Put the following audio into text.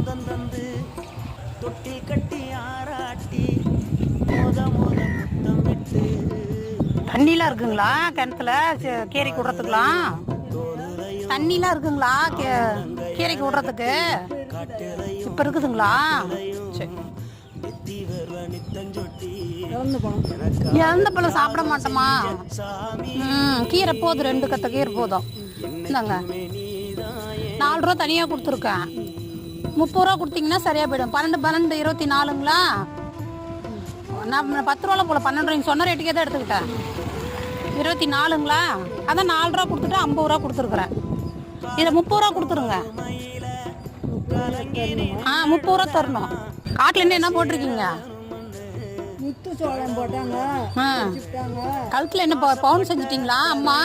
முத்தம் தந்து தொட்டி கட்டி ஆராட்டி மோத மோத முத்தம் விட்டு. தண்ணிலாம் இருக்குங்களா கிணத்துல கீரைக்கு விடுறதுக்குலாம்? தண்ணிலாம் இருக்குங்களா கீரைக்கு விடுறதுக்கு இப்போ இருக்குதுங்களா? சரி. இறந்த பழம் சாப்பிட மாட்டோமா? கீரை போதும், 2 கத்த கீரை போதும். இந்தாங்க 4 ரூபா தனியாக கொடுத்துருக்கேன். 30 ரூபா கொடுத்தீங்கன்னா சரியாக போயிடும். 12 24ங்களா? நான் 10 ரூபால போல 12 ரூபா சொன்ன ரேட்டுக்கே தான் எடுத்துக்கிட்டேன். 24ங்களா? அதான் 4 ரூபா கொடுத்துட்டு 50 ரூபா கொடுத்துருக்குறேன். இதை 30 ரூபா கொடுத்துருங்க. 30 ரூபா தரணும். காட்டிலேருந்து என்ன போட்டிருக்கீங்க? முத்து சோளம் போட்டாங்க. கழுத்தில் என்ன பவுன் செஞ்சிட்டிங்களா அம்மா?